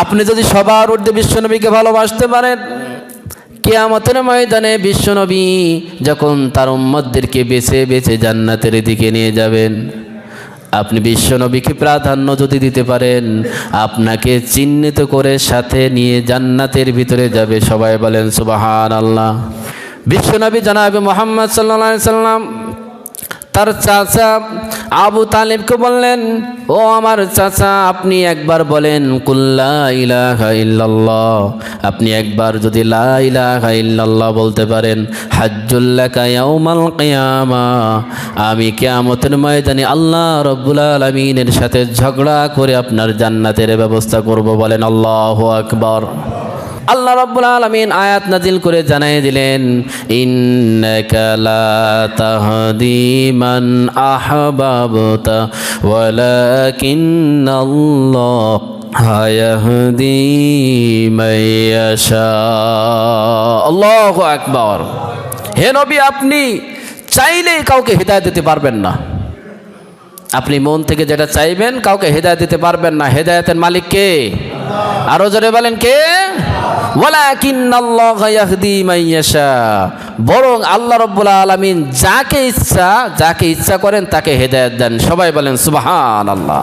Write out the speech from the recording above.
আপনি যদি সবার ঊর্ধ্বে বিশ্বনবীকে ভালোবাসতে পারেন, কিয়ামতের ময়দানে বিশ্বনবী যখন তার উম্মতদেরকে বেছে বেছে জান্নাতের দিকে নিয়ে যাবেন, আপনি বিশ্বনবীকে প্রাধান্য যদি দিতে পারেন, আপনাকে চিহ্নিত করে সাথে নিয়ে জান্নাতের ভিতরে যাবে। সবাই বলেন সুবহানাল্লাহ। বিশ্বনবী জনাবে মুহাম্মদ সাল্লাল্লাহু আলাইহি সাল্লাম তার চাচা আবু তালিবকে বললেন, ও আমার চাচা, আপনি একবার বলেন কুল লা ইলাহা ইল্লাল্লাহ। আপনি একবার যদি লা ইলাহা ইল্লাল্লাহ বলতে পারেন, হাজ্জুল লাকা ইয়াউমাল কিয়ামাহ, আমি কিয়ামতের ময়দানে আল্লাহ রাব্বুল আলামিনের সাথে ঝগড়া করে আপনার জান্নাতের ব্যবস্থা করব। বলেন আল্লাহু আকবার। আল্লাহ রাব্বুল আলামিন আয়াত নাজিল করে জানিয়ে দিলেন, ইন্নাকা লা তাহদি মান আহবাবতা ওয়ালাকিন্নাল্লাহা ইয়াহদি মান ইয়াশা। আল্লাহু আকবার। হে নবী, আপনি চাইলেই কাউকে হিদায়াত দিতে পারবেন না। আপনি মন থেকে যেটা চাইবেন কাউকে হেদায়েত দিতে পারবেন না। হেদায়েতের মালিক কে? আরো জোরে বলেন কে? ওয়ালাকিন্নাল্লাহা ইয়াহদি মান ইয়াশা। বরং আল্লাহ রাব্বুল আলামিন যাকে ইচ্ছা করেন তাকে হেদায়েত দেন। সবাই বলেন সুবহানাল্লাহ।